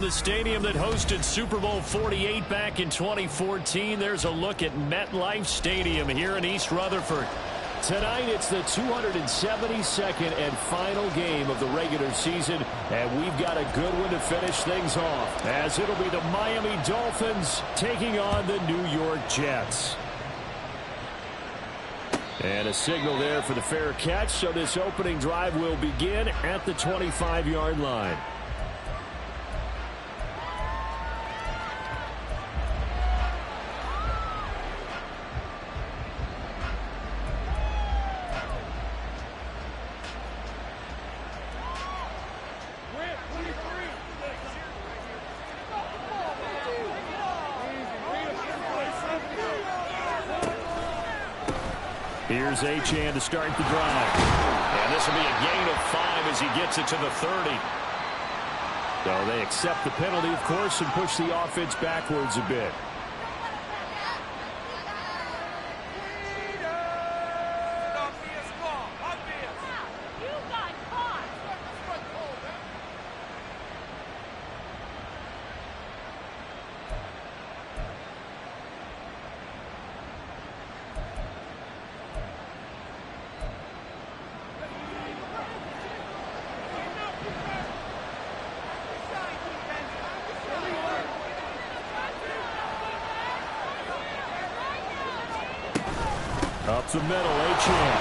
The stadium that hosted Super Bowl 48 back in 2014. There's a look at MetLife Stadium here in East Rutherford. Tonight, it's the 272nd and final game of the regular season, and we've got a good one to finish things off, as it'll be the Miami Dolphins taking on the New York Jets. And a signal there for the fair catch, so this opening drive will begin at the 25-yard line. Here's Achane to start the drive. And this will be a gain of 5 as he gets it to the 30. So they accept the penalty, of course, and push the offense backwards a bit. Up the middle, Achane.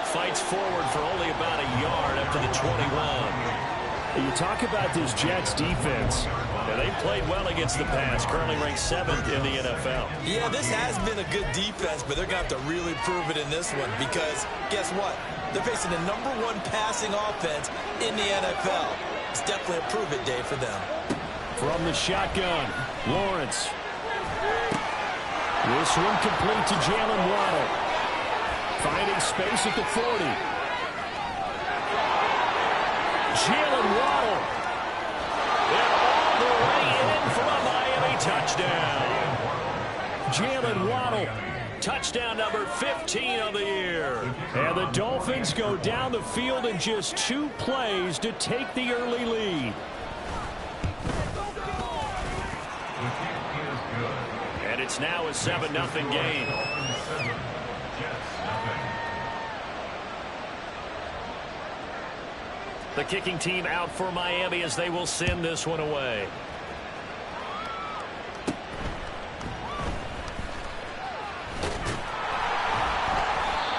Fights forward for only about a yard up to the 21. You talk about this Jets defense. Yeah, they played well against the pass, currently ranked 7th in the NFL. Yeah, this has been a good defense, but they're going to have to really prove it in this one because guess what? They're facing the #1 passing offense in the NFL. It's definitely a prove-it day for them. From the shotgun, Lawrence. This one complete to Jalen Waddle. Finding space at the 40. Jalen Waddle. And all the way in for a Miami touchdown. Jalen Waddle. Touchdown number 15 of the year. And the Dolphins go down the field in just 2 plays to take the early lead. And it's now a 7-0 game. The kicking team out for Miami as they will send this one away.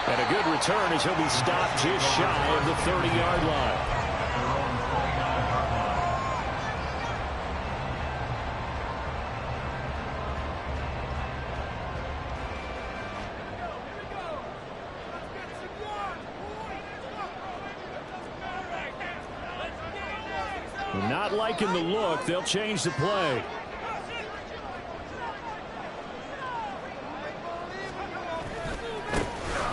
And a good return as he'll be stopped just shy of the 30-yard line. Not liking the look. They'll change the play.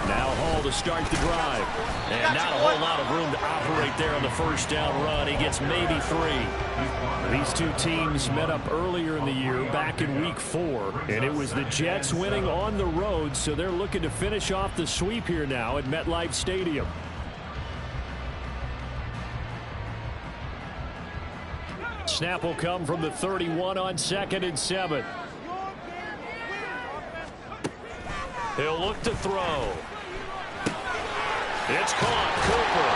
Now Hall to start the drive. And not a whole lot of room to operate there on the first down run. He gets maybe 3. These two teams met up earlier in the year, back in week 4. And it was the Jets winning on the road, so they're looking to finish off the sweep here now at MetLife Stadium. Snap will come from the 31 on 2nd and 7. He'll look to throw. It's caught. Cooper.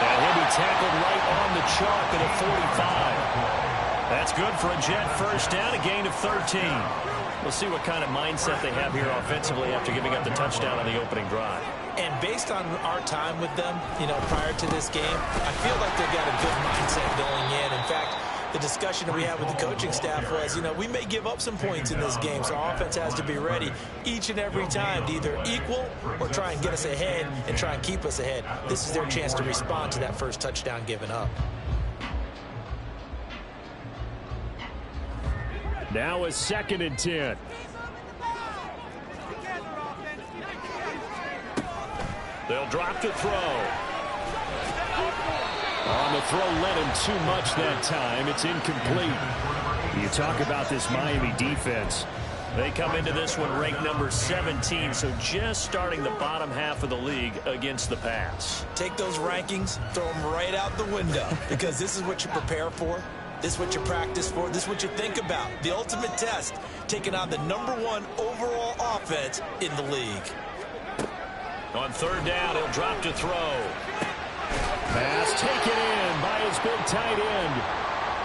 And he'll be tackled right on the chalk at a 45. That's good for a Jet first down, a gain of 13. We'll see what kind of mindset they have here offensively after giving up the touchdown on the opening drive. And based on our time with them, prior to this game, I feel like they've got a good mindset going in. In fact, the discussion that we had with the coaching staff was, we may give up some points in this game, so our offense has to be ready each and every time to either equal or try and get us ahead and try and keep us ahead. This is their chance to respond to that first touchdown given up. Now a 2nd and 10. They'll drop to throw. On the throw, led him too much that time. It's incomplete. You talk about this Miami defense. They come into this one ranked number 17, so just starting the bottom half of the league against the pass. Take those rankings, throw them right out the window, because this is what you prepare for. This is what you practice for. This is what you think about. The ultimate test, taking on the #1 overall offense in the league. On third down, he'll drop to throw. Pass taken in by his big tight end.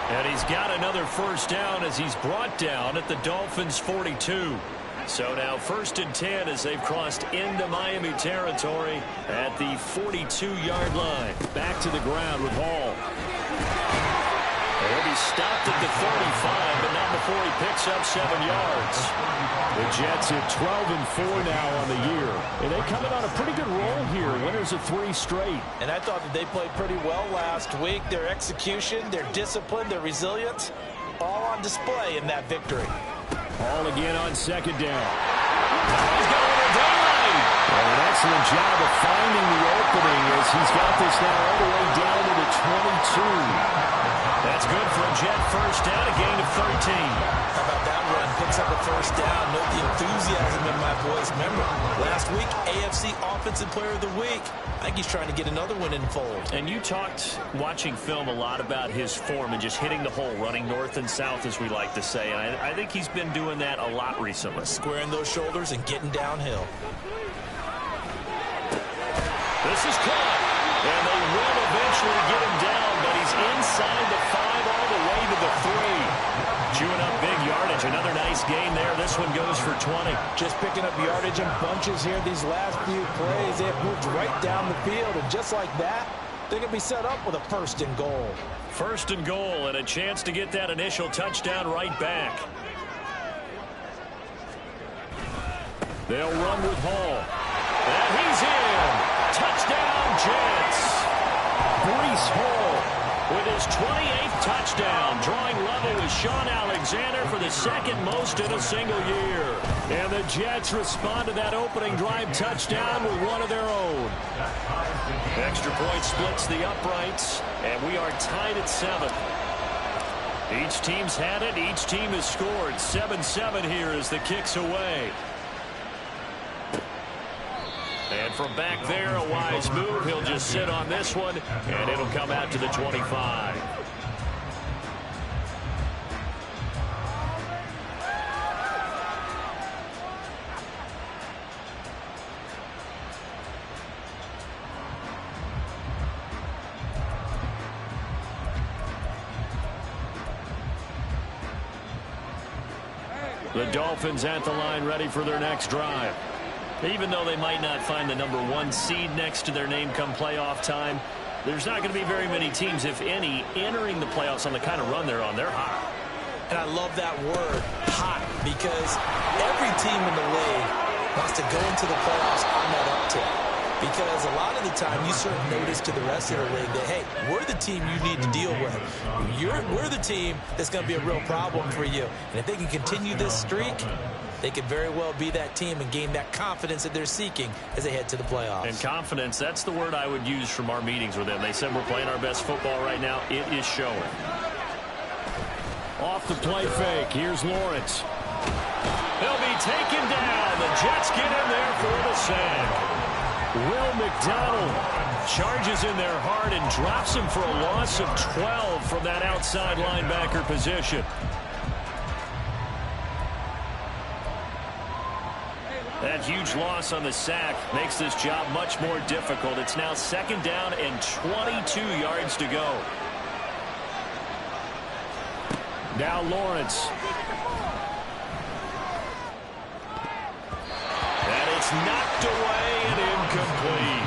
And he's got another first down as he's brought down at the Dolphins' 42. So now 1st and 10 as they've crossed into Miami territory at the 42-yard line. Back to the ground with Hall. He'll be stopped at the 35, but not before he picks up 7 yards. The Jets at 12-4 now on the year. And they come in on a pretty good roll here. Winners of 3 straight. And I thought that they played pretty well last week. Their execution, their discipline, their resilience, all on display in that victory. All again on 2nd down. He's got a little daylight. An excellent job of finding the opening as he's got this now all the way down to the 22. That's good for a Jet first down, a gain of 13. How about that run? Picks up a first down. Note the enthusiasm in my voice. Remember, last week, AFC Offensive Player of the Week. I think he's trying to get another one in fold. And you talked, watching film, a lot about his form and just hitting the hole, running north and south, as we like to say. And I think he's been doing that a lot recently. Squaring those shoulders and getting downhill. This is caught. And they will eventually get him down, but he's inside the 5 all the way to the 3. Chewing up big yardage. Another nice gain there. This one goes for 20. Just picking up yardage in bunches here these last few plays. They have moved right down the field, and just like that, they're going to be set up with a 1st and goal. 1st and goal, and a chance to get that initial touchdown right back. They'll run with Hall. And he's in. Touchdown, Jets. Breece Hall with his 28th touchdown, drawing level with Sean Alexander for the 2nd most in a single year. And the Jets respond to that opening drive touchdown with one of their own. Extra point splits the uprights, and we are tied at 7. Each team's had it. Each team has scored. 7-7 here as the kick's away. And from back there, a wise move. He'll just sit on this one, and it'll come out to the 25. The Dolphins at the line, ready for their next drive. Even though they might not find the #1 seed next to their name come playoff time, there's not going to be very many teams, if any, entering the playoffs on the kind of run they're on. They're hot. And I love that word, hot, because every team in the league wants to go into the playoffs on that uptick. Because a lot of the time you serve notice to the rest of the league that, hey, we're the team you need to deal with. We're the team that's going to be a real problem for you. And if they can continue this streak, they could very well be that team and gain that confidence that they're seeking as they head to the playoffs. And confidence, that's the word I would use from our meetings with them. They said we're playing our best football right now. It is showing. Off the play fake. Here's Lawrence. He'll be taken down. The Jets get in there for the sack. Will McDonald charges in there hard and drops him for a loss of 12 from that outside linebacker position. That huge loss on the sack makes this job much more difficult. It's now 2nd down and 22 yards to go. Now Lawrence. And it's knocked away and incomplete.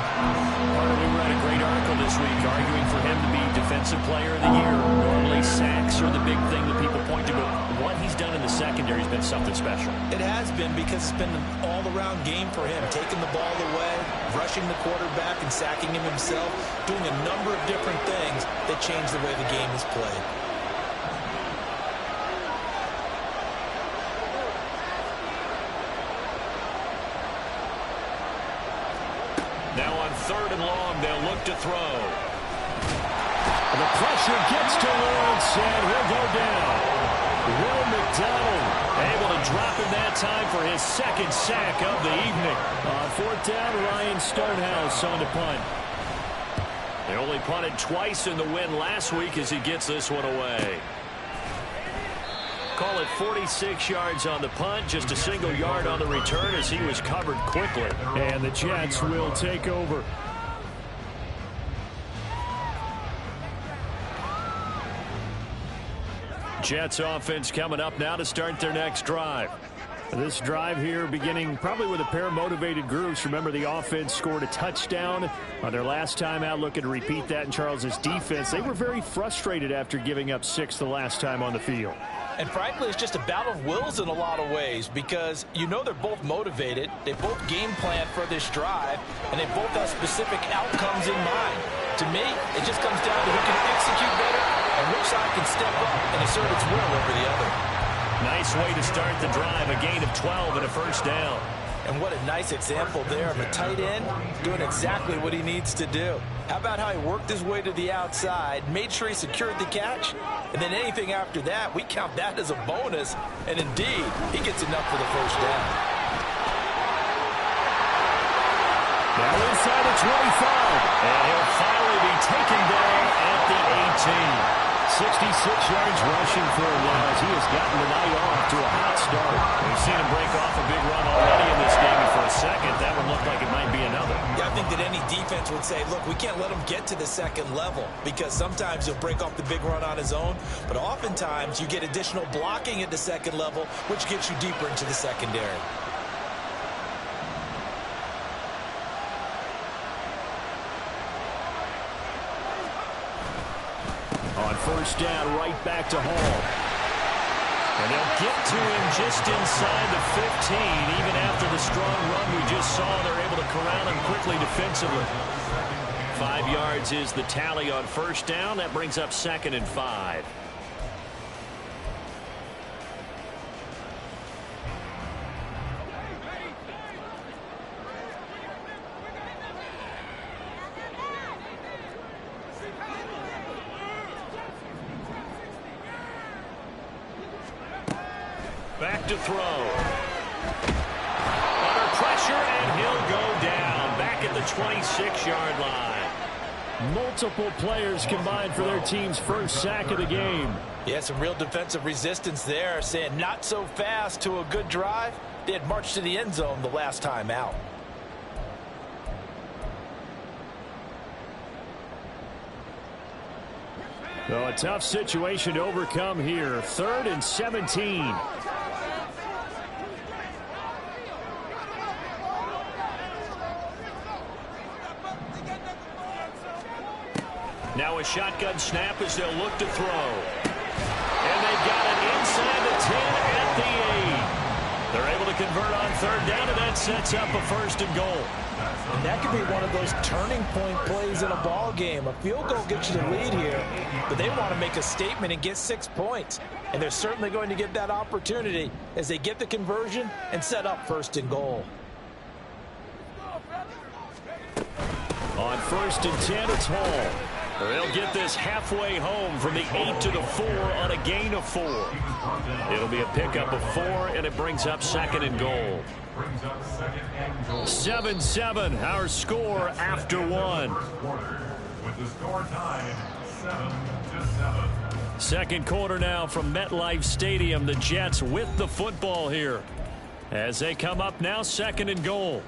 We read a great article this week arguing for him to be Defensive Player of the Year. Normally sacks are the big thing that people point to, but what he's done in the secondary has been something special. It has been, because it's been an all-around game for him. Taking the ball away, rushing the quarterback and sacking him himself, doing a number of different things that change the way the game is played. Now on 3rd and long, they'll look to throw. And the pressure gets to Lawrence, and he'll go down. Will McDonald able to drop in that time for his second sack of the evening. On fourth down, Ryan Stonehouse on the punt. They only punted twice in the win last week as he gets this one away. Call it 46 yards on the punt, just a single yard on the return as he was covered quickly. And the Jets will take over. Jets offense coming up now to start their next drive. This drive here beginning probably with a pair of motivated groups. Remember, the offense scored a touchdown on their last time out. Looking to repeat that in Charles's defense. They were very frustrated after giving up 6 the last time on the field. And frankly, it's just a battle of wills in a lot of ways because you know they're both motivated. They both game plan for this drive, and they both have specific outcomes in mind. To me, it just comes down to who can execute better and which side can step up and assert its will over the other. Nice way to start the drive, a gain of 12 and a first down. And what a nice example there of a tight end doing exactly what he needs to do. How about how he worked his way to the outside, made sure he secured the catch, and then anything after that, we count that as a bonus. And indeed, he gets enough for the first down. Now inside the 25, and he'll finally be taken down at the 18. 66 yards rushing for Wells. He has gotten the night off to a hot start. We've seen him break off a big run already in this game, and for a second, that one looked like it might be another. Yeah, I think that any defense would say, look, we can't let him get to the second level because sometimes he'll break off the big run on his own, but oftentimes you get additional blocking at the second level, which gets you deeper into the secondary. On first down, right back to Hall. And they'll get to him just inside the 15. Even after the strong run we just saw, they're able to corral him quickly defensively. 5 yards is the tally on first down. That brings up 2nd and 5. Back to throw. Under pressure, and he'll go down. Back at the 26-yard line. Multiple players combined for their team's first sack of the game. Yeah, some real defensive resistance there, saying not so fast to a good drive. They had marched to the end zone the last time out. So a tough situation to overcome here. 3rd and 17. Now a shotgun snap as they'll look to throw. And they've got it inside the 10 at the 8. They're able to convert on 3rd down, and that sets up a 1st and goal. And that could be one of those turning point plays in a ball game. A field goal gets you the lead here, but they want to make a statement and get 6 points. And they're certainly going to get that opportunity as they get the conversion and set up 1st and goal. On 1st and 10, it's Hall. They'll get this halfway home from the 8 to the 4 on a gain of 4. It'll be a pickup of 4, and it brings up 2nd and goal. 7-7, our score after 1. With the score tied 7-7. Second quarter now from MetLife Stadium. The Jets with the football here as they come up now 2nd and goal.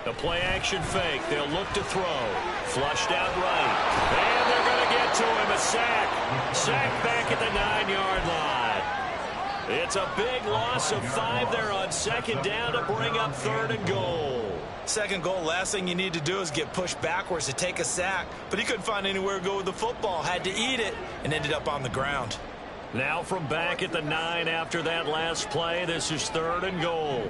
The play action fake. They'll look to throw. Flushed out right. And they're going to get to him. A sack. Sack back at the 9-yard line. It's a big loss of 5 there on 2nd down to bring up 3rd and goal. 2nd goal, last thing you need to do is get pushed backwards to take a sack. But he couldn't find anywhere to go with the football. Had to eat it and ended up on the ground. Now from back at the 9 after that last play, this is 3rd and goal.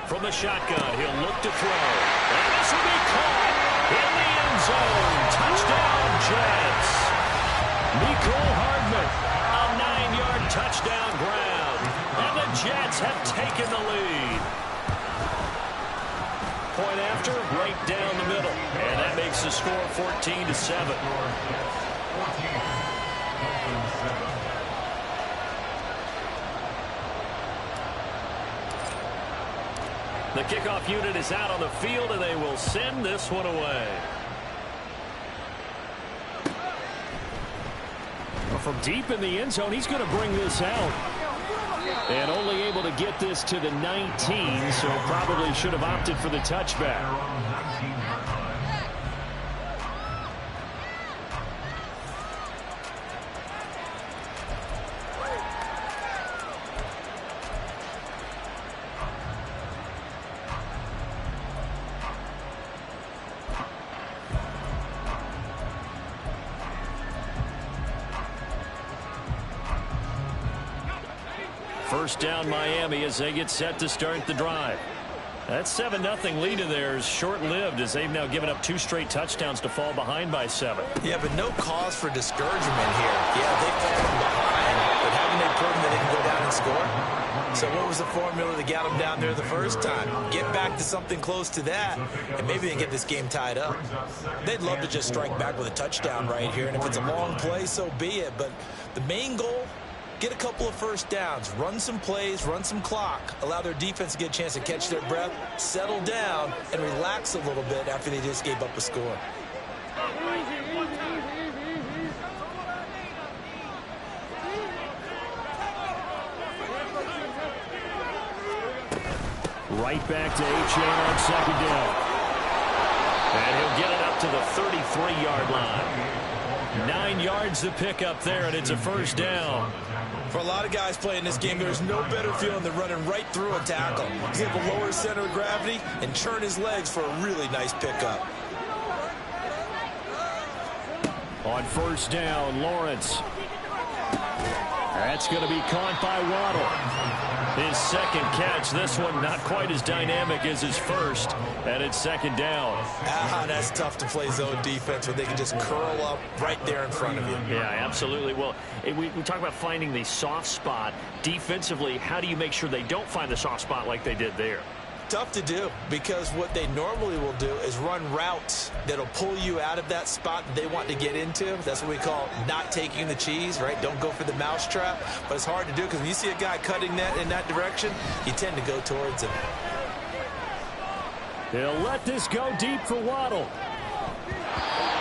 From the shotgun, he'll look to throw. And this will be caught in the end zone. Touchdown, Jets. Nicole Hardman, a 9-yard touchdown grab. And the Jets have taken the lead. Point after, right down the middle. And that makes the score 14-7. The kickoff unit is out on the field, and they will send this one away. Well, from deep in the end zone, he's going to bring this out. And only able to get this to the 19, so probably should have opted for the touchback. First down Miami as they get set to start the drive. That 7-0 lead of theirs short-lived as they've now given up 2 straight touchdowns to fall behind by 7. Yeah, but no cause for discouragement here. Yeah, they've fallen behind, but haven't they proven that they can go down and score? So what was the formula that got them down there the first time? Get back to something close to that, and maybe they get this game tied up. They'd love to just strike back with a touchdown right here, and if it's a long play, so be it. But the main goal, get a couple of first downs, run some plays, run some clock, allow their defense to get a chance to catch their breath, settle down, and relax a little bit after they just gave up a score. Right back to H.A. on second down. And he'll get it up to the 33-yard line. 9 yards to pick up there, and it's a first down. For a lot of guys playing this game, there's no better feeling than running right through a tackle. He's able to lower his center of gravity and churn his legs for a really nice pickup. On first down, Lawrence. That's going to be caught by Waddle. His second catch. This one not quite as dynamic as his first, and it's second down. That's tough to play zone defense when they can just curl up right there in front of you. Yeah, absolutely. Well, we talk about finding the soft spot. Defensively, how do you make sure they don't find the soft spot like they did there? Tough to do, because what they normally will do is run routes that'll pull you out of that spot that they want to get into. That's what we call not taking the cheese, right? Don't go for the mousetrap. But it's hard to do because when you see a guy cutting that in that direction, you tend to go towards him. He'll let this go deep for Waddle.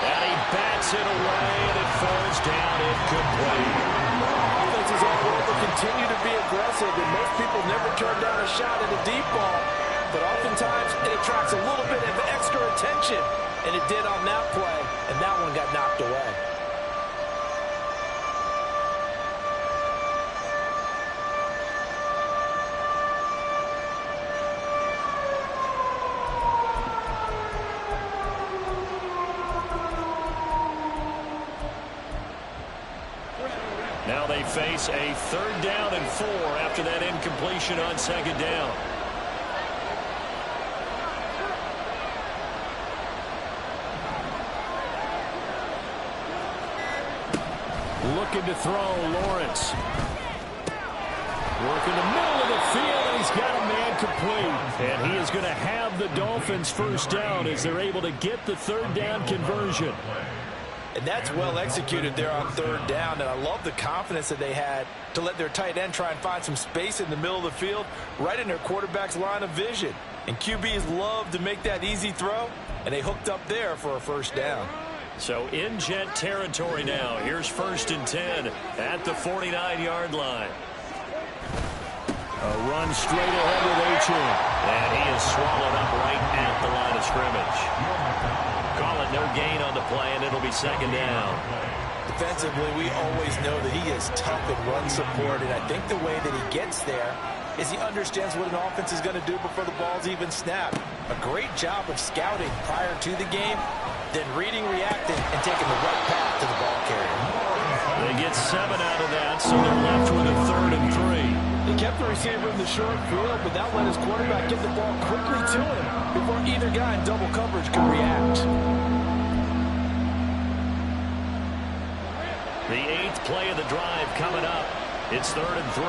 And he bats it away, and it falls down incomplete. Offenses all over continue to be aggressive, and most people never turn down a shot at a deep ball. But oftentimes, it attracts a little bit of extra attention, and it did on that play, and that one got knocked away. Now they face a 3rd down and 4 after that incompletion on second down. Looking to throw, Lawrence. Working the middle of the field, and he's got a man complete. And he is going to have the Dolphins first down as they're able to get the 3rd down conversion. And that's well executed there on 3rd down. And I love the confidence that they had to let their tight end try and find some space in the middle of the field, right in their quarterback's line of vision. And QBs love to make that easy throw, and they hooked up there for a first down. So in Jet territory now. Here's 1st and 10 at the 49-yard line. A run straight ahead with Achane. And he is swallowed up right at the line of scrimmage. Call it no gain on the play, and it'll be second down. Defensively, we always know that he is tough in run support, and I think the way that he gets there is he understands what an offense is going to do before the ball's even snapped. A great job of scouting prior to the game, then reading, reacting, and taking the right path to the ball carrier. They get 7 out of that, so they're left with a 3rd and 3. They kept the receiver in the short field, but that let his quarterback get the ball quickly to him before either guy in double coverage could react. The 8th play of the drive coming up. It's 3rd and 3.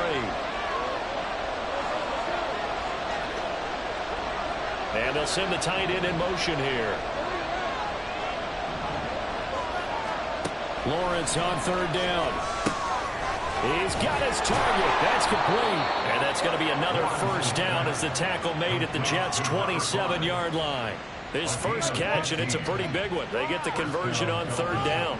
And they'll send the tight end in motion here. Lawrence on 3rd down. He's got his target. That's complete. And that's going to be another first down as the tackle made at the Jets' 27-yard line. His first catch, and it's a pretty big one. They get the conversion on 3rd down.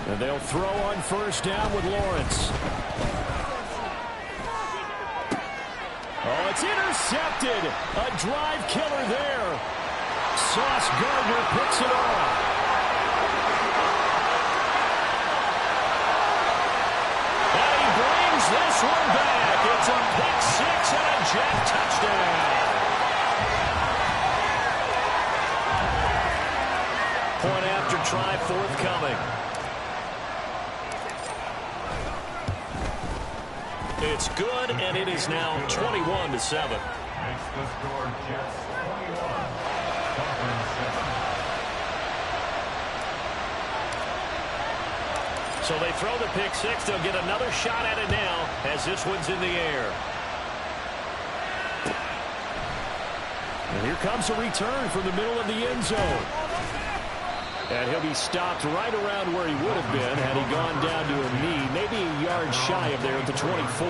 And they'll throw on 1st down with Lawrence. Oh, it's intercepted. A drive killer there. Sauce Gardner picks it off. And he brings this one back. It's a pick 6 and a Jet touchdown. Point after try forthcoming. It's good, and it is now 21-7. So they throw the pick 6. They'll get another shot at it now as this one's in the air. And here comes a return from the middle of the end zone. And he'll be stopped right around where he would have been had he gone down to a knee, maybe a yard shy of there at the 24.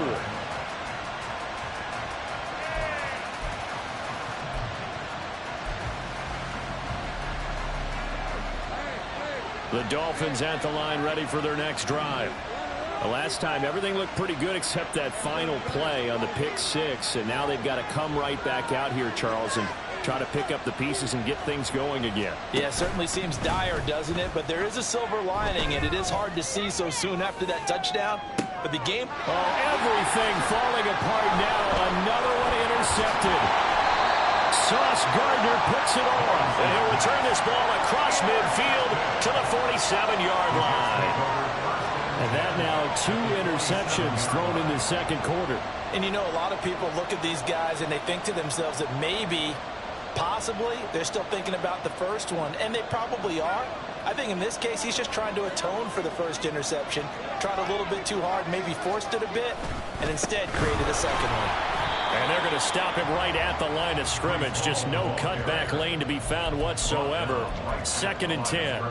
The Dolphins at the line ready for their next drive. The last time everything looked pretty good except that final play on the pick 6, and now they've got to come right back out here, Charles, and try to pick up the pieces and get things going again. Yeah, it certainly seems dire, doesn't it? But there is a silver lining, and it is hard to see so soon after that touchdown. But the game... Oh, everything falling apart now. Another one intercepted. Sauce Gardner puts it on. And he'll return this ball across midfield to the 47-yard line. And that now 2 interceptions thrown in the second quarter. And you know, a lot of people look at these guys and they think to themselves that maybe... possibly they're still thinking about the first one, and they probably are. I think in this case he's just trying to atone for the first interception, tried a little bit too hard, maybe forced it a bit, and instead created a second one. And they're going to stop him right at the line of scrimmage. Just no cutback lane to be found whatsoever. 2nd and 10.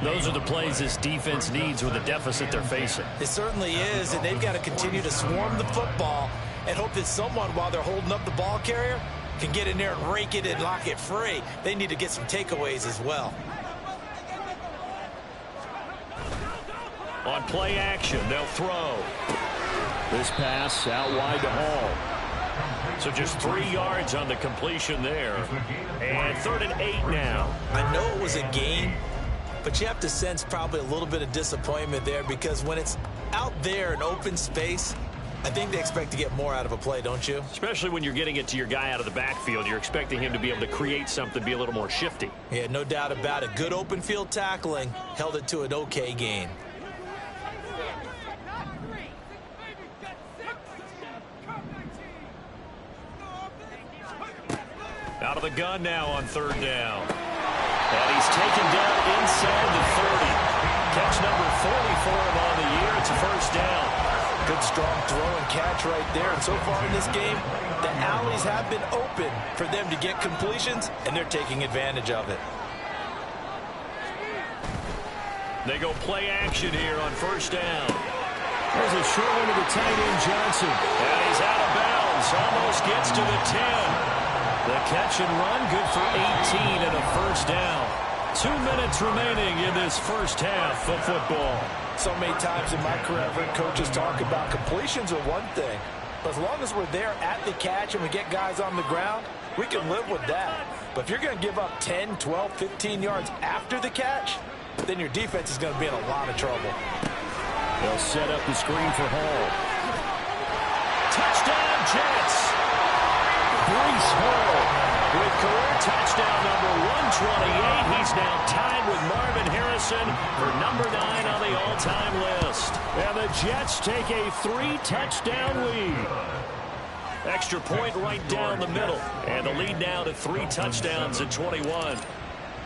Those are the plays this defense needs with the deficit they're facing. It certainly is, and they've got to continue to swarm the football and hope that someone, while they're holding up the ball carrier, can get in there and rake it and lock it free. They need to get some takeaways as well. On play action, they'll throw. This pass out wide to Hall. So just 3 yards on the completion there. And 3rd and 8 now. I know it was a gain, but you have to sense probably a little bit of disappointment there, because when it's out there in open space, I think they expect to get more out of a play, don't you? Especially when you're getting it to your guy out of the backfield. You're expecting him to be able to create something, be a little more shifty. Yeah, no doubt about it. Good open field tackling, held it to an okay gain. Out of the gun now on 3rd down. And he's taken down inside the 30. Catch number 40 for him on the year. It's a first down. Good strong throw and catch right there. And so far in this game, the alleys have been open for them to get completions, and they're taking advantage of it. They go play action here on 1st down. There's a short one to the tight end, Johnson. And he's out of bounds. Almost gets to the 10. The catch and run, good for 18 and a first down. 2 minutes remaining in this first half of football. So many times in my career, I've heard coaches talk about completions are one thing. But as long as we're there at the catch and we get guys on the ground, we can live with that. But if you're going to give up 10, 12, 15 yards after the catch, then your defense is going to be in a lot of trouble. They'll set up the screen for Hall. Touchdown, Jets! Breece Hall with career touchdown number 128. He's now tied with Marvin Harrison for number 9 on the all-time list. And the Jets take a 3-touchdown lead. Extra point right down the middle. And the lead now to 3 touchdowns at 21.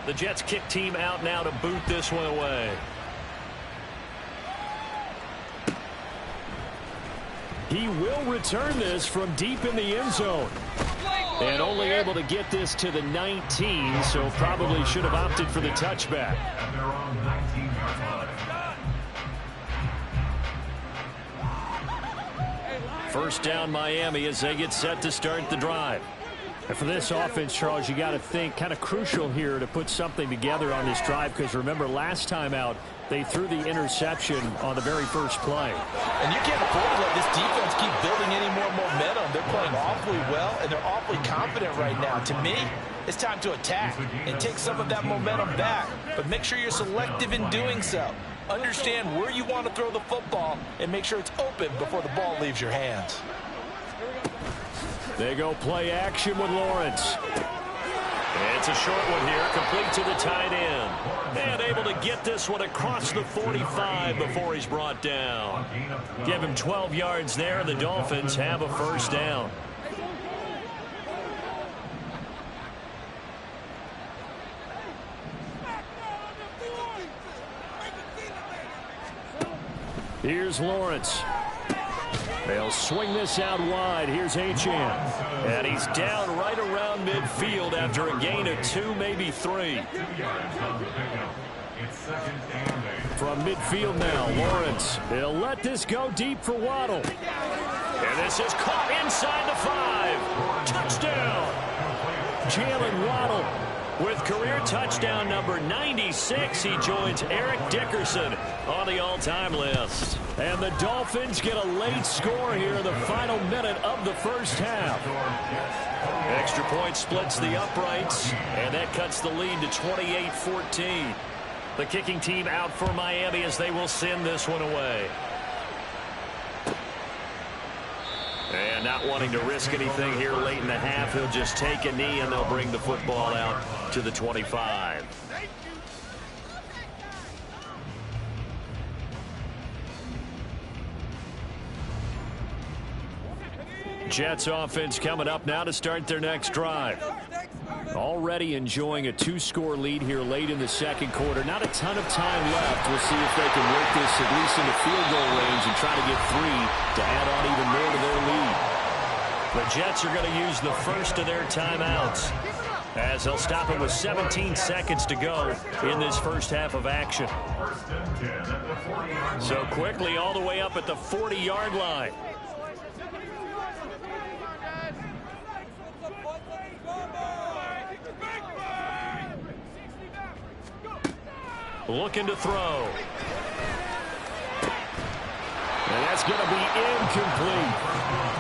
The Jets kick team out now to boot this one away. He will return this from deep in the end zone. And only able to get this to the 19, so probably should have opted for the touchback. First down Miami as they get set to start the drive. And for this offense, Charles, you got to think kind of crucial here to put something together on this drive, because remember last time out they threw the interception on the very first play. And you can't afford to let this defense keep building any more momentum. They're playing awfully well, and they're awfully confident right now. To me, it's time to attack and take some of that momentum back. But make sure you're selective in doing so. Understand where you want to throw the football and make sure it's open before the ball leaves your hands. They go play action with Lawrence. It's a short one here, complete to the tight end. And able to get this one across the 45 before he's brought down. Give him 12 yards there. The Dolphins have a first down. Here's Lawrence. They'll swing this out wide. Here's Achane. And he's down right around midfield after a gain of 2, maybe 3. From midfield now, Lawrence. He'll let this go deep for Waddle. And this is caught inside the 5. Touchdown. Jalen Waddle with career touchdown number 96. He joins Eric Dickerson on the all-time list. And the Dolphins get a late score here in the final minute of the first half. Extra point splits the uprights, and that cuts the lead to 28-14. The kicking team out for Miami as they will send this one away. And not wanting to risk anything here late in the half, he'll just take a knee and they'll bring the football out to the 25. Jets offense coming up now to start their next drive. Already enjoying a 2-score lead here late in the second quarter. Not a ton of time left. We'll see if they can work this at least into field goal range and try to get 3 to add on even more to their lead. The Jets are going to use the first of their timeouts as they'll stop it with 17 seconds to go in this first half of action. So quickly all the way up at the 40-yard line. Looking to throw. And that's going to be incomplete.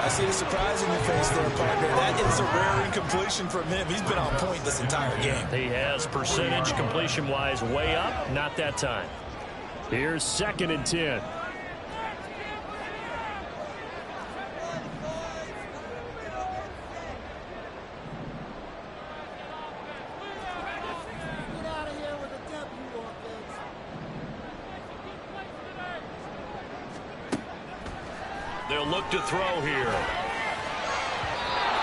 I see the surprise in your face there, partner. That is a rare incompletion from him. He's been on point this entire game. He has percentage completion-wise way up. Not that time. Here's 2nd and 10. They'll look to throw here.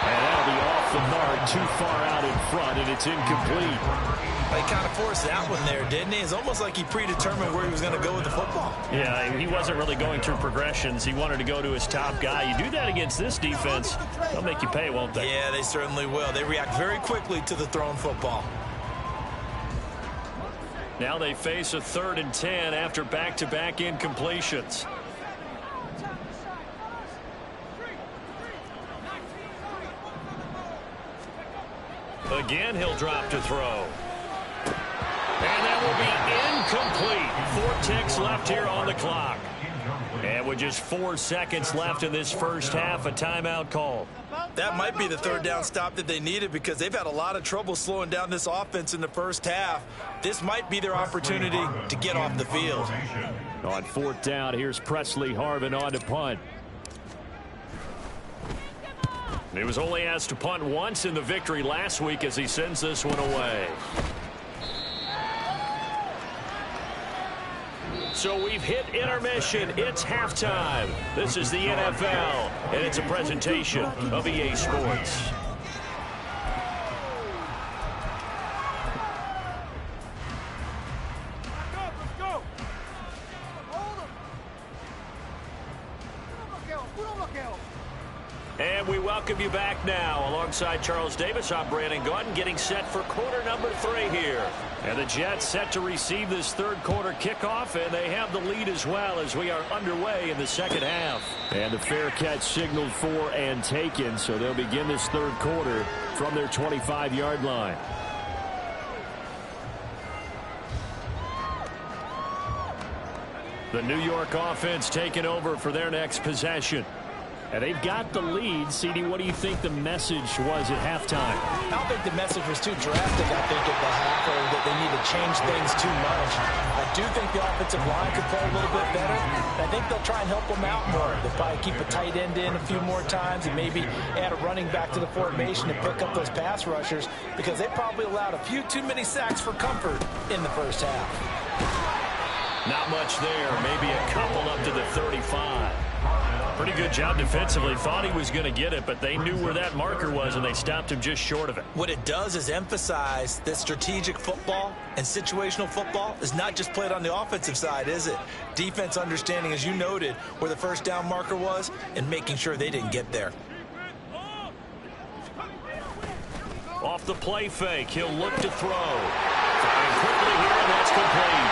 And that'll be off the mark, too far out in front, and it's incomplete. He kind of forced that one there, didn't he? It's almost like he predetermined where he was going to go with the football. Yeah, he wasn't really going through progressions. He wanted to go to his top guy. You do that against this defense, they'll make you pay, won't they? Yeah, they certainly will. They react very quickly to the thrown football. Now they face a 3rd and 10 after back-to-back incompletions. Again, he'll drop to throw. And that will be incomplete. 4 ticks left here on the clock. And with just 4 seconds left in this first half, a timeout call. That might be the third down stop that they needed because they've had a lot of trouble slowing down this offense in the first half. This might be their opportunity to get off the field. On fourth down, here's Presley Harvin on to punt. He was only asked to punt once in the victory last week as he sends this one away. So we've hit intermission. It's halftime. This is the NFL, and it's a presentation of EA Sports. And we welcome you back now. Alongside Charles Davis, I'm Brandon Gaudin, getting set for quarter number 3 here. And the Jets set to receive this third quarter kickoff, and they have the lead as well as we are underway in the second half. And the fair catch signaled for and taken, so they'll begin this third quarter from their 25-yard line. The New York offense taking over for their next possession. And they've got the lead. CD, what do you think the message was at halftime? I don't think the message was too drastic, I think, at the half, or that they need to change things too much. I do think the offensive line could play a little bit better. I think they'll try and help them out more. They'll probably keep a tight end in a few more times and maybe add a running back to the formation to pick up those pass rushers because they probably allowed a few too many sacks for comfort in the first half. Not much there. Maybe a couple up to the 35. Pretty good job defensively. Thought he was going to get it, but they knew where that marker was, and they stopped him just short of it. What it does is emphasize that strategic football and situational football is not just played on the offensive side, is it? Defense understanding, as you noted, where the first down marker was and making sure they didn't get there. Off the play fake, he'll look to throw. Firing quickly here, and that's complete.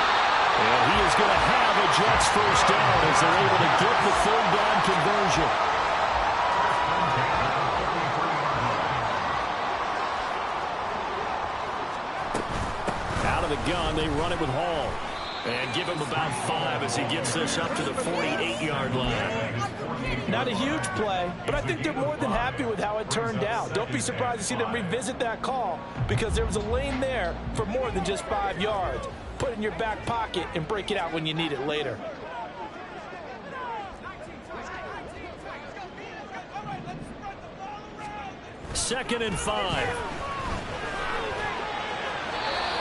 And he is going to have a Jets first down as they're able to get the third down conversion. Out of the gun, they run it with Hall. And give him about 5 as he gets this up to the 48-yard line. Not a huge play, but I think they're more than happy with how it turned out. Don't be surprised to see them revisit that call because there was a lane there for more than just 5 yards. Put it in your back pocket and break it out when you need it later. Second and 5.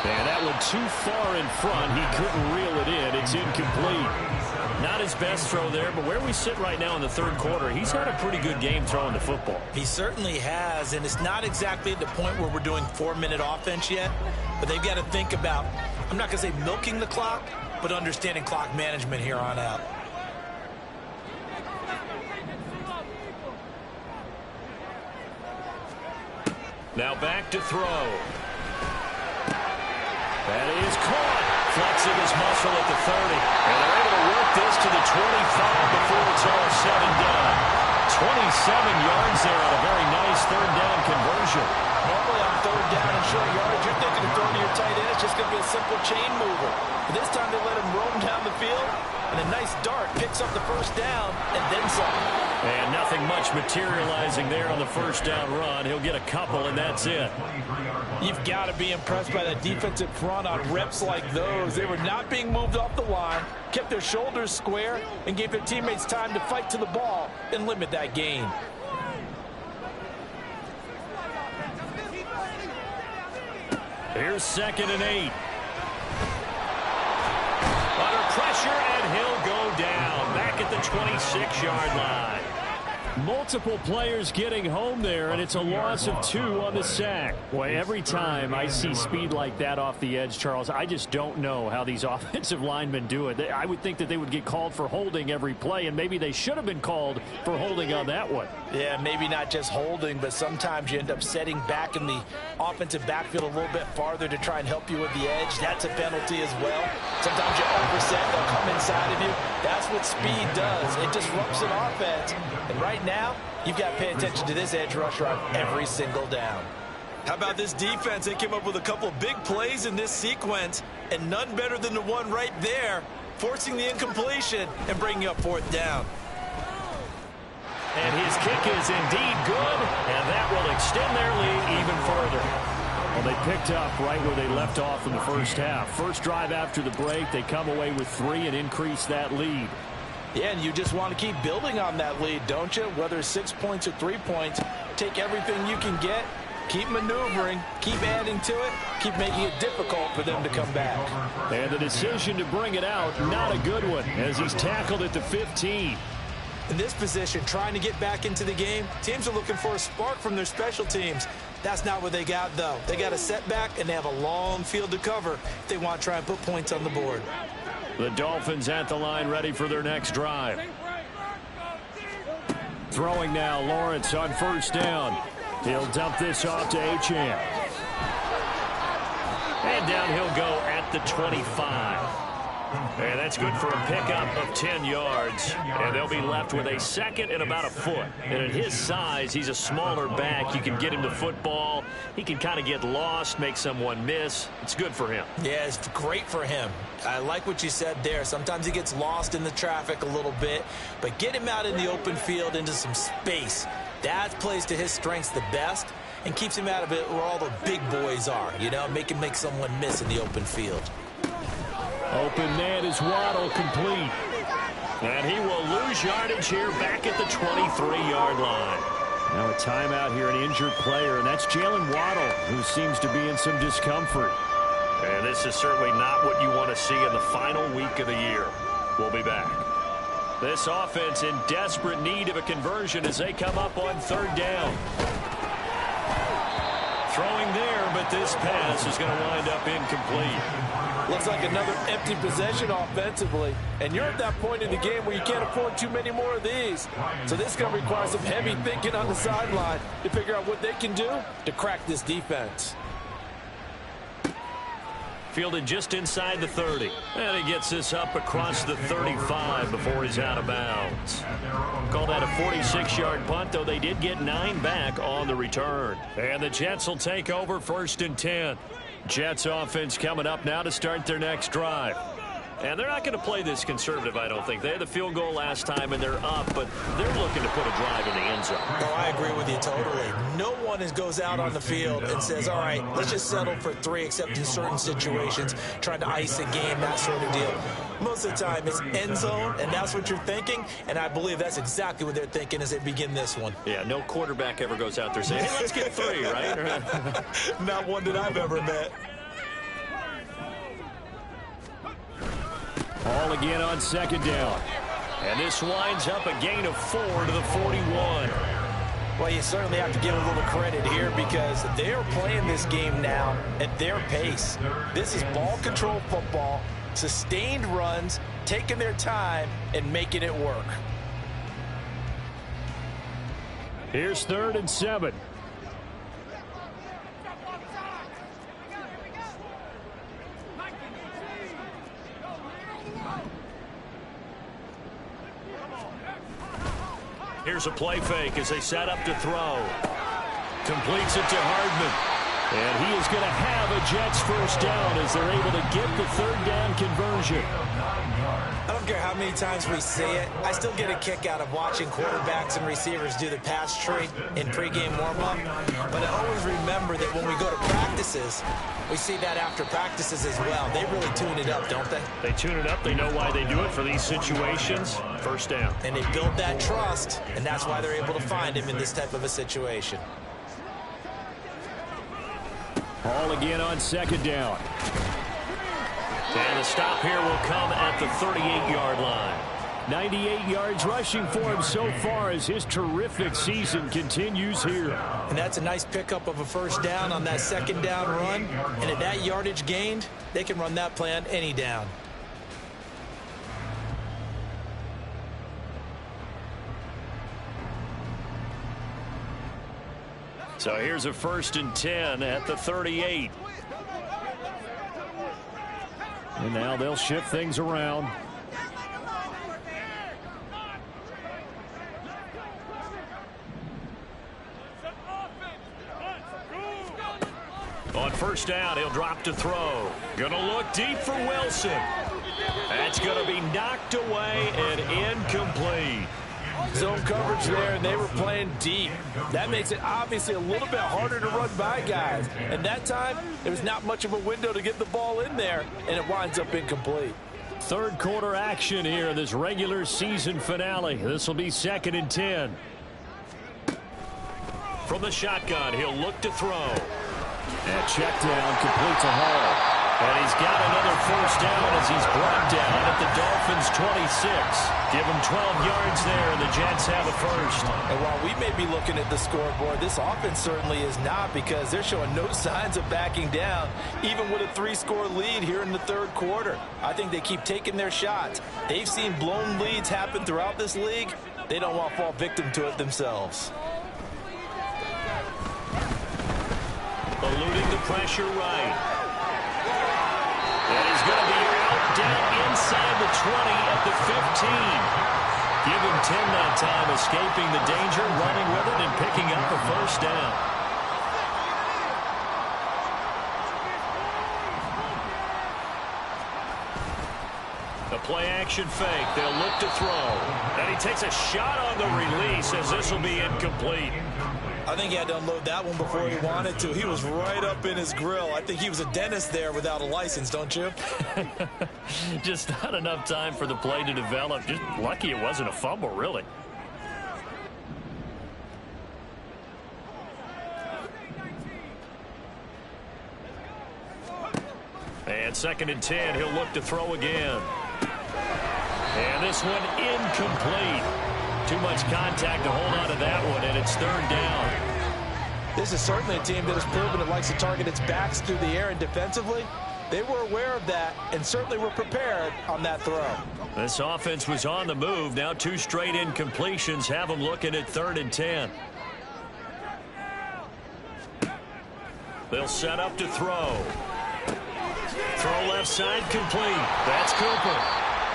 And that one too far in front. He couldn't reel it in. It's incomplete. Not his best throw there, but where we sit right now in the third quarter, he's had a pretty good game throwing the football. He certainly has, and it's not exactly at the point where we're doing 4-minute offense yet, but they've got to think about, I'm not going to say milking the clock, but understanding clock management here on out. Now back to throw. That is caught. Flexing his muscle at the 30. And they're able to work this to the 25 before it's all said and done. 27 yards there on a very nice third down conversion. Normally on third down and short yardage, you're thinking of throwing to your tight end. It's just going to be a simple chain mover. But this time they let him roam down the field, and a nice dart picks up the first down and then some. And nothing much materializing there on the first down run. He'll get a couple, and that's it. You've got to be impressed by that defensive front on reps like those. They were not being moved off the line, kept their shoulders square, and gave their teammates time to fight to the ball and limit that gain. Here's 2nd and 8. Under pressure, and he'll go down. Back at the 26-yard line. Multiple players getting home there, and it's a loss of 2 on the sack. Boy, every time I see speed like that off the edge, Charles, I just don't know how these offensive linemen do it. I would think that they would get called for holding every play, and maybe they should have been called for holding on that one. Yeah, maybe not just holding, but sometimes you end up setting back in the offensive backfield a little bit farther to try and help you with the edge. That's a penalty as well. Sometimes you overset, they'll come inside of you. That's what speed does. It disrupts an offense. And right now, you've got to pay attention to this edge rusher on every single down. How about this defense? They came up with a couple of big plays in this sequence, and none better than the one right there, forcing the incompletion and bringing up 4th down. And his kick is indeed good, and that will extend their lead even further. Well, they picked up right where they left off in the first half. First drive after the break, they come away with 3 and increase that lead. Yeah, and you just want to keep building on that lead, don't you? Whether it's 6 points or 3 points, take everything you can get, keep maneuvering, keep adding to it, keep making it difficult for them to come back. And the decision to bring it out, not a good one, as he's tackled at the 15. In this position, trying to get back into the game, teams are looking for a spark from their special teams. That's not what they got, though. They got a setback, and they have a long field to cover if they want to try and put points on the board. The Dolphins at the line, ready for their next drive. Throwing now, Lawrence on first down. He'll dump this off to Achane. And down he'll go at the 25. And that's good for a pickup of 10 yards. And they'll be left with a second and about a foot. And at his size, he's a smaller back. You can get him to football. He can kind of get lost, make someone miss. It's good for him. Yeah, it's great for him. I like what you said there. Sometimes he gets lost in the traffic a little bit. But get him out in the open field into some space. That plays to his strengths the best and keeps him out of it where all the big boys are. You know, make him make someone miss in the open field. Open man is Waddle, complete. And he will lose yardage here back at the 23-yard line. Now a timeout here, an injured player, and that's Jalen Waddle, who seems to be in some discomfort. And this is certainly not what you want to see in the final week of the year. We'll be back. This offense in desperate need of a conversion as they come up on third down. Throwing there, but this pass is going to wind up incomplete. Looks like another empty possession offensively. And you're at that point in the game where you can't afford too many more of these. So this is going to require some heavy thinking on the sideline to figure out what they can do to crack this defense. Fielded just inside the 30. And he gets this up across the 35 before he's out of bounds. Call that a 46-yard punt, though they did get 9 back on the return. And the Jets will take over first and 10. Jets offense coming up now to start their next drive. And they're not going to play this conservative, I don't think. They had the field goal last time, and they're up, but they're looking to put a drive in the end zone. Oh, I agree with you totally. No one goes out on the field and says, all right, let's just settle for 3, except in certain situations, trying to ice a game, that sort of deal. Most of the time, it's end zone, and that's what you're thinking, and I believe that's exactly what they're thinking as they begin this one. Yeah, no quarterback ever goes out there saying, hey, let's get 3, right? Not one that I've ever met. Ball again on second down. And this winds up a gain of 4 to the 41. Well, you certainly have to give a little credit here because they're playing this game now at their pace. This is ball control football, sustained runs, taking their time, and making it work. Here's 3rd and 7. Here's a play fake as they set up to throw. Completes it to Hardman. And he is going to have a Jets first down as they're able to get the 3rd down conversion. I don't care how many times we see it. I still get a kick out of watching quarterbacks and receivers do the pass tree in pregame warm-up. But I always remember that when we go to practices, we see that after practices as well. They really tune it up, don't they? They tune it up. They know why they do it for these situations. First down. And they build that trust, and that's why they're able to find him in this type of a situation. Ball again on second down. And the stop here will come at the 38-yard line. 98 yards rushing for him so far as his terrific season continues here. And that's a nice pickup of a first down on that second down run. And at that yardage gained, they can run that play on any down. So here's a 1st and 10 at the 38. And now they'll shift things around. On first down, he'll drop to throw. Gonna look deep for Wilson. That's gonna be knocked away and incomplete. Zone coverage there, and they were playing deep. That makes it obviously a little bit harder to run by guys. And that time, there was not much of a window to get the ball in there, and it winds up incomplete. Third quarter action here in this regular season finale. This will be 2nd and 10. From the shotgun, he'll look to throw. And check down, complete to Hall. And he's got another first down as he's brought down at the Dolphins' 26. Give him 12 yards there, and the Jets have a first. And while we may be looking at the scoreboard, this offense certainly is not, because they're showing no signs of backing down, even with a 3-score lead here in the third quarter. I think they keep taking their shots. They've seen blown leads happen throughout this league. They don't want to fall victim to it themselves. Eluding the pressure right. And he's going to be out down inside the 20 at the 15. Give him 10 that time, escaping the danger, running with it, and picking up a first down. The play-action fake. They'll look to throw. And he takes a shot on the release as this will be incomplete. I think he had to unload that one before he wanted to. He was right up in his grill. I think he was a dentist there without a license, don't you? Just not enough time for the play to develop. Just lucky it wasn't a fumble, really. And 2nd and 10, he'll look to throw again. And this one incomplete. Too much contact to hold on to that one, and it's 3rd down. This is certainly a team that has proven it likes to target its backs through the air, and defensively, they were aware of that and certainly were prepared on that throw. This offense was on the move. Now 2 straight incompletions have them looking at 3rd and 10. They'll set up to throw. Throw left side complete. That's Cooper.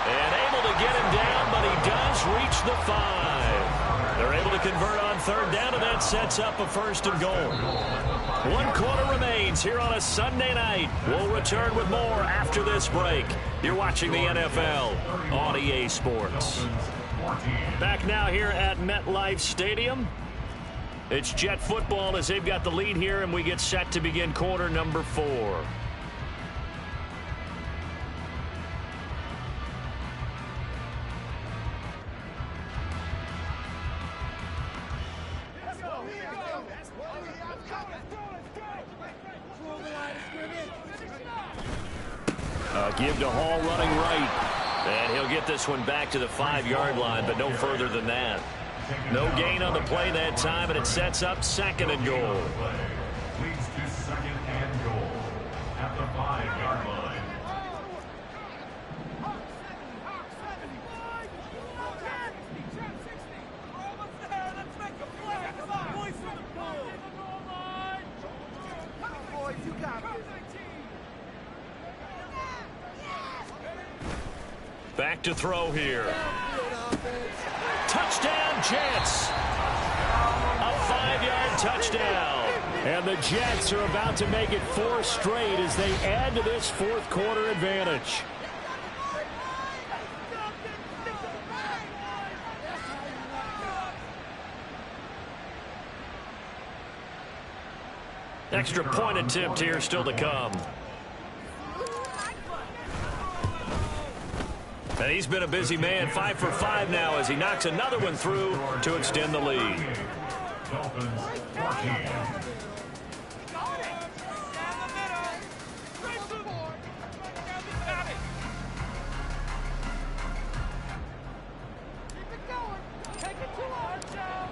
And able to get him down, but he does reach the 5. They're able to convert on 3rd down, and that sets up a 1st and goal. 1 quarter remains here on a Sunday night. We'll return with more after this break. You're watching the NFL on EA Sports. Back now here at MetLife Stadium. It's Jet football as they've got the lead here, and we get set to begin quarter number 4. Give to Hall running right. And he'll get this one back to the 5-yard line, but no further than that. No gain on the play that time, and it sets up 2nd and goal. Leads to 2nd and goal at the 5-yard line. Back to throw here. Touchdown, Jets. A 5-yard touchdown. And the Jets are about to make it 4 straight as they add to this 4th quarter advantage. Extra point attempt here still to come. And he's been a busy man, 5 for 5 now as he knocks another one through to extend the lead. Dolphins 14.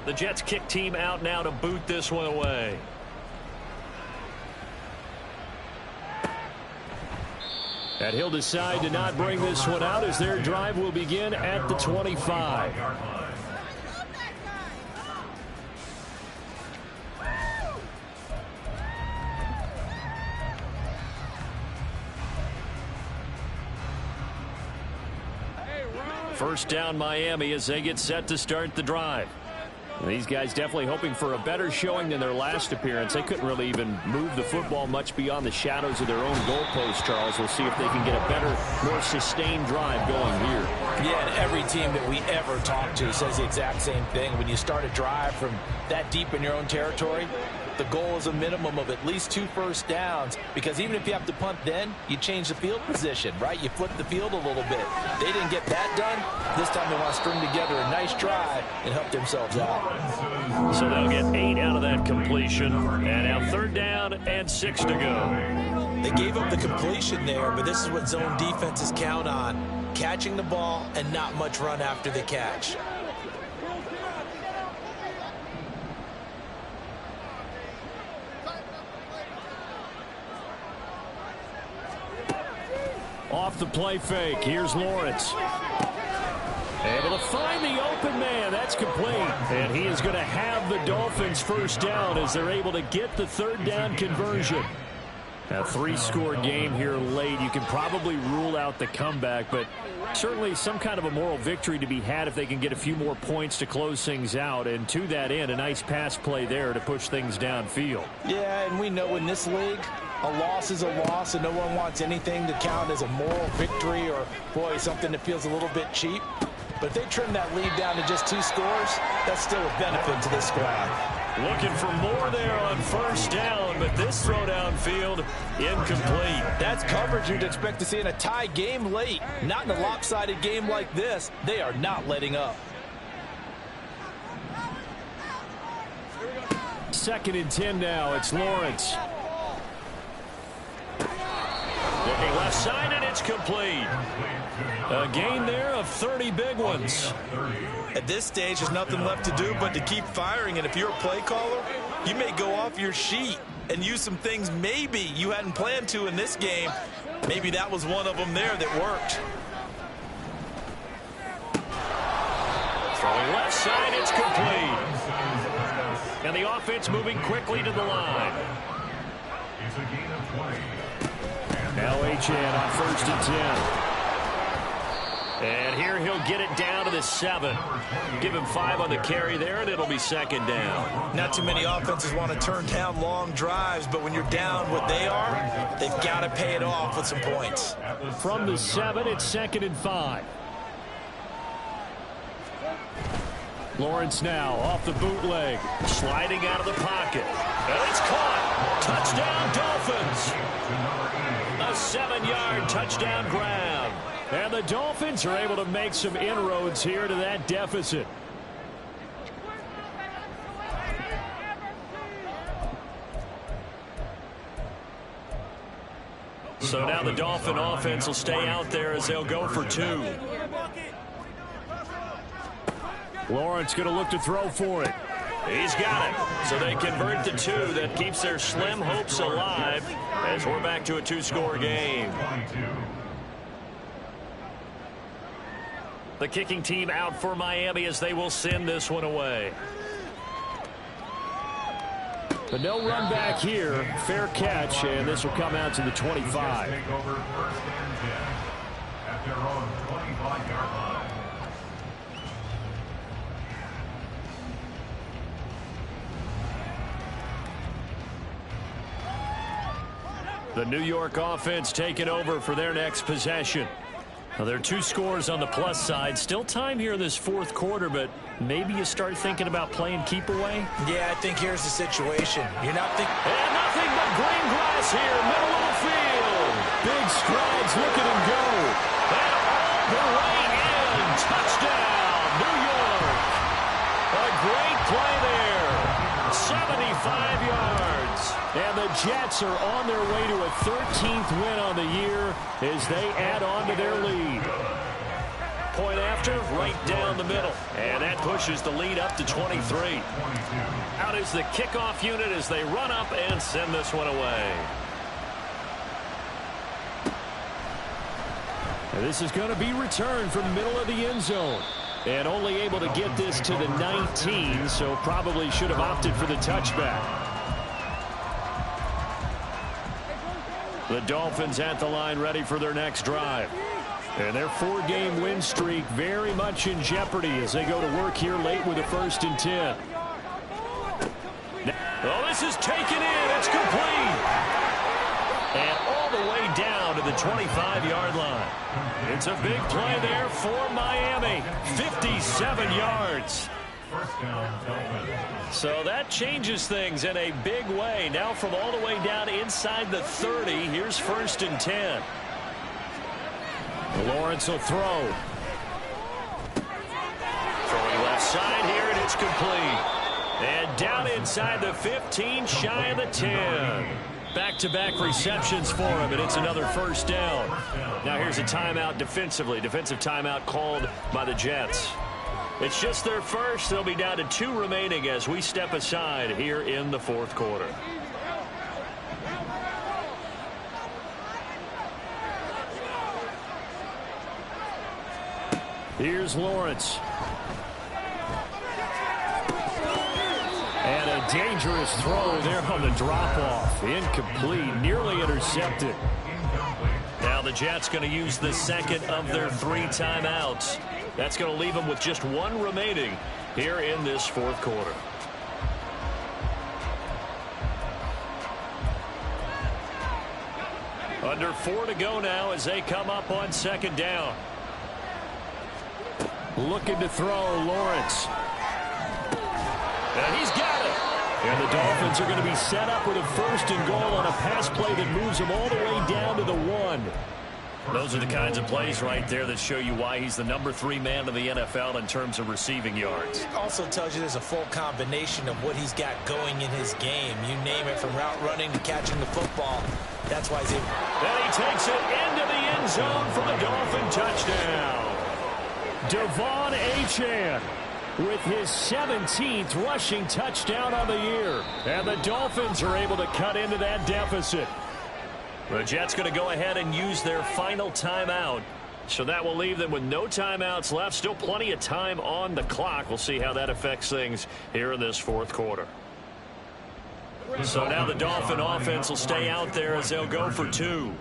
The Jets kick team out now to boot this one away. And he'll decide to not bring this one out as their drive will begin at the 25. First down Miami as they get set to start the drive. These guys definitely hoping for a better showing than their last appearance. They couldn't really even move the football much beyond the shadows of their own goalpost, Charles. We'll see if they can get a better, more sustained drive going here. Yeah, and every team that we ever talk to says the exact same thing. When you start a drive from that deep in your own territory, the goal is a minimum of at least 2 first downs, because even if you have to punt then, you change the field position, right? You flip the field a little bit. They didn't get that done. This time they want to string together a nice drive and help themselves out. So they'll get 8 out of that completion. And now 3rd down and 6 to go. They gave up the completion there, but this is what zone defenses count on. Catching the ball and not much run after the catch. Off the play fake, here's Lawrence. Able to find the open man. That's complete. And he is going to have the Dolphins' first down as they're able to get the 3rd down conversion. A 3-score game here late. You can probably rule out the comeback, but certainly some kind of a moral victory to be had if they can get a few more points to close things out. And to that end, a nice pass play there to push things downfield. Yeah, and we know in this league, a loss is a loss, and no one wants anything to count as a moral victory or, boy, something that feels a little bit cheap. But if they trim that lead down to just 2 scores, that's still a benefit to this squad. Looking for more there on 1st down, but this throw downfield incomplete. That's coverage you'd expect to see in a tie game late. Not in a lopsided game like this. They are not letting up. 2nd and 10 now. It's Lawrence. Looking left side, and it's complete. A gain there of 30 big ones. At this stage, there's nothing left to do but to keep firing. And if you're a play caller, you may go off your sheet and use some things maybe you hadn't planned to in this game. Maybe that was one of them there that worked. Throwing left side, it's complete. And the offense moving quickly to the line. It's a gain of 20. Now HN on 1st and 10. And here he'll get it down to the 7. Give him 5 on the carry there, and it'll be 2nd down. Not too many offenses want to turn down long drives, but when you're down what they are, they've got to pay it off with some points. From the 7, it's 2nd and 5. Lawrence now off the bootleg, sliding out of the pocket. And it's caught. Touchdown, Dolphins. A 7-yard touchdown grab. And the Dolphins are able to make some inroads here to that deficit. So now the Dolphin offense will stay out there as they'll go for 2. Lawrence going to look to throw for it. He's got it. So they convert the 2. That keeps their slim hopes alive as we're back to a 2-score game. The kicking team out for Miami as they will send this one away. But no run back here. Fair catch, and this will come out to the 25. Take over 1st and 10 at their own 25-yard line. The New York offense taking over for their next possession. Now, there are 2 scores on the plus side. Still time here in this 4th quarter, but maybe you start thinking about playing keep away. Yeah, I think here's the situation. You're not thinking. And nothing but green grass here, middle of the field. Big strides, look at him go. And all the way in. Touchdown, New York. A great play there. 75 yards. And the Jets are on their way to a 13th win on the year as they add on to their lead. Point after, right down the middle. And that pushes the lead up to 23. Out is the kickoff unit as they run up and send this one away. And this is going to be returned from the middle of the end zone. And only able to get this to the 19, so probably should have opted for the touchback. The Dolphins at the line ready for their next drive. And their 4-game win streak very much in jeopardy as they go to work here late with a 1st and 10. Oh, this is taken in. It's complete. And all the way down to the 25-yard line. It's a big play there for Miami. 57 yards. So that changes things in a big way. Now from all the way down inside the 30, here's 1st and 10. Lawrence will throw. Throwing left side here, and it's complete. And down inside the 15, shy of the 10. Back-to-back receptions for him, and it's another 1st down. Now here's a timeout defensively. Defensive timeout called by the Jets. It's just their first. They'll be down to 2 remaining as we step aside here in the 4th quarter. Here's Lawrence. And a dangerous throw there on the drop-off. Incomplete, nearly intercepted. Now the Jets going to use the second of their 3 timeouts. That's going to leave them with just 1 remaining here in this 4th quarter. Under 4 to go now as they come up on 2nd down. Looking to throw, Lawrence. And he's got it. And the Dolphins are going to be set up with a 1st and goal on a pass play that moves them all the way down to the 1. Those are the kinds of plays right there that show you why he's the number 3 man in the NFL in terms of receiving yards. It also tells you there's a full combination of what he's got going in his game. You name it, from route running to catching the football. That's why he's able. And he takes it into the end zone for the Dolphin touchdown. Devon Achane with his 17th rushing touchdown on the year. And the Dolphins are able to cut into that deficit. The Jets going to go ahead and use their final timeout. So that will leave them with no timeouts left. Still plenty of time on the clock. We'll see how that affects things here in this 4th quarter. So now the Dolphin offense will stay out there as they'll go for 2.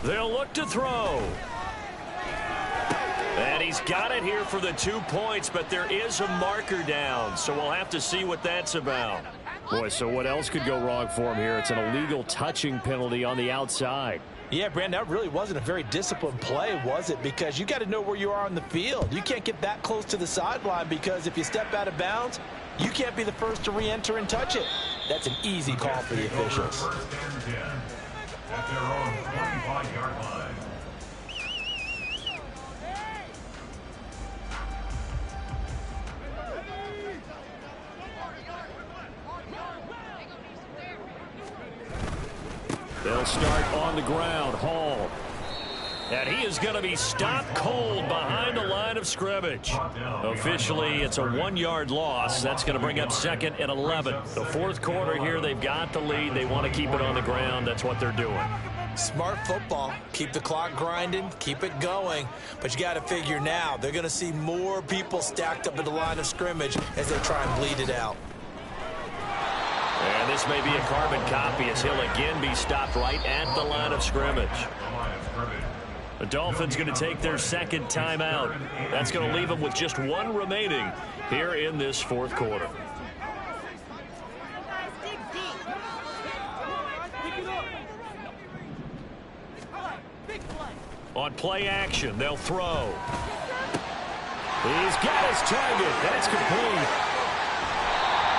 They'll look to throw. And he's got it here for the 2 points, but there is a marker down, so we'll have to see what that's about. Boy, so what else could go wrong for him here? It's an illegal touching penalty on the outside. Yeah, Brandon, that really wasn't a very disciplined play, was it? Because you got to know where you are on the field. You can't get that close to the sideline because if you step out of bounds, you can't be the first to re-enter and touch it. That's an easy call for the officials. At their own 25-yard line. They'll start on the ground. Hall. And he is going to be stopped cold behind the line of scrimmage. Officially, it's a 1-yard loss. That's going to bring up 2nd and 11. The 4th quarter here, they've got the lead. They want to keep it on the ground. That's what they're doing. Smart football. Keep the clock grinding. Keep it going. But you got to figure now, they're going to see more people stacked up at the line of scrimmage as they try and bleed it out. And this may be a carbon copy as he'll again be stopped right at the line of scrimmage. The Dolphins going to take their 2nd timeout. That's going to leave them with just 1 remaining here in this 4th quarter. On play action, they'll throw. He's got his target. That's complete.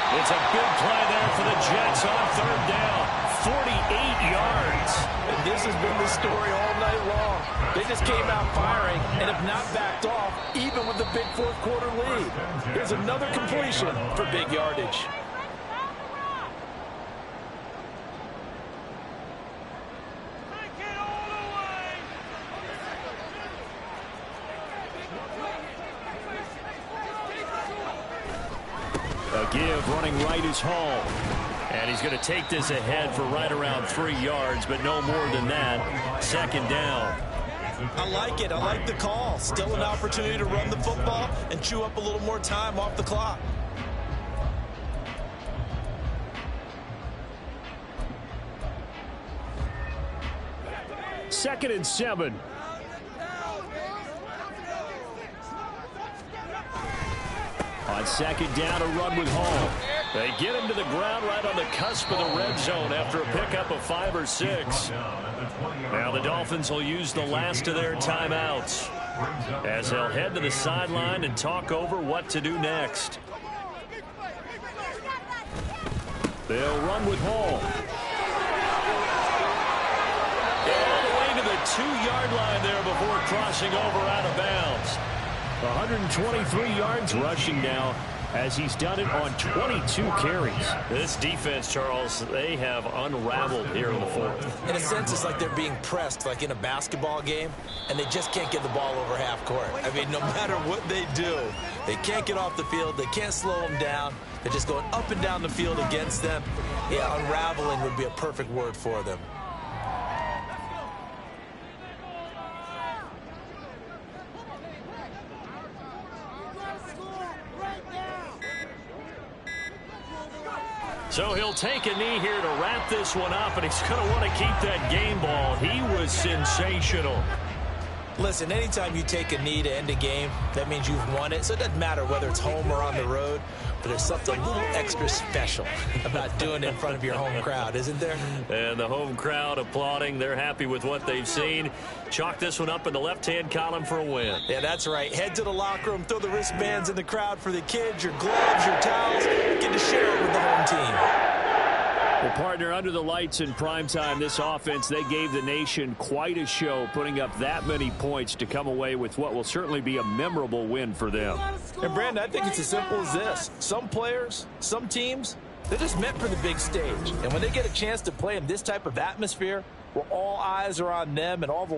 It's a big play there for the Jets on 3rd down. 48 yards. And this has been the story all night long. They just came out firing and have not backed off, even with the big 4th quarter lead. Here's another completion for big yardage. A give, running right is Hall. And he's going to take this ahead for right around 3 yards, but no more than that. 2nd down. I like it. I like the call. Still an opportunity to run the football and chew up a little more time off the clock. 2nd and 7. On 2nd down, a run with Hall. They get him to the ground right on the cusp of the red zone after a pickup of 5 or 6. Now the Dolphins will use the last of their timeouts as they'll head to the sideline and talk over what to do next. They'll run with Hall. All the way to the 2-yard line there before crossing over out of bounds. 123 yards rushing now as he's done it on 22 carries. This defense, Charles, they have unraveled here in the 4th. In a sense, it's like they're being pressed like in a basketball game, and they just can't get the ball over half court. I mean, no matter what they do, they can't get off the field. They can't slow them down. They're just going up and down the field against them. Yeah, unraveling would be a perfect word for them. So he'll take a knee here to wrap this one up, and he's going to want to keep that game ball. He was sensational. Listen, anytime you take a knee to end a game, that means you've won it. So it doesn't matter whether it's home or on the road, but there's something a little extra special about doing it in front of your home crowd, isn't there? And the home crowd applauding. They're happy with what they've seen. Chalk this one up in the left-hand column for a win. Yeah, that's right. Head to the locker room, throw the wristbands in the crowd for the kids, your gloves, your towels. Get to share it with the home team. Well, partner, under the lights in primetime, this offense, they gave the nation quite a show, putting up that many points to come away with what will certainly be a memorable win for them. And, Brandon, I think it's as simple as this. Some players, some teams, they're just meant for the big stage. And when they get a chance to play in this type of atmosphere where all eyes are on them and all the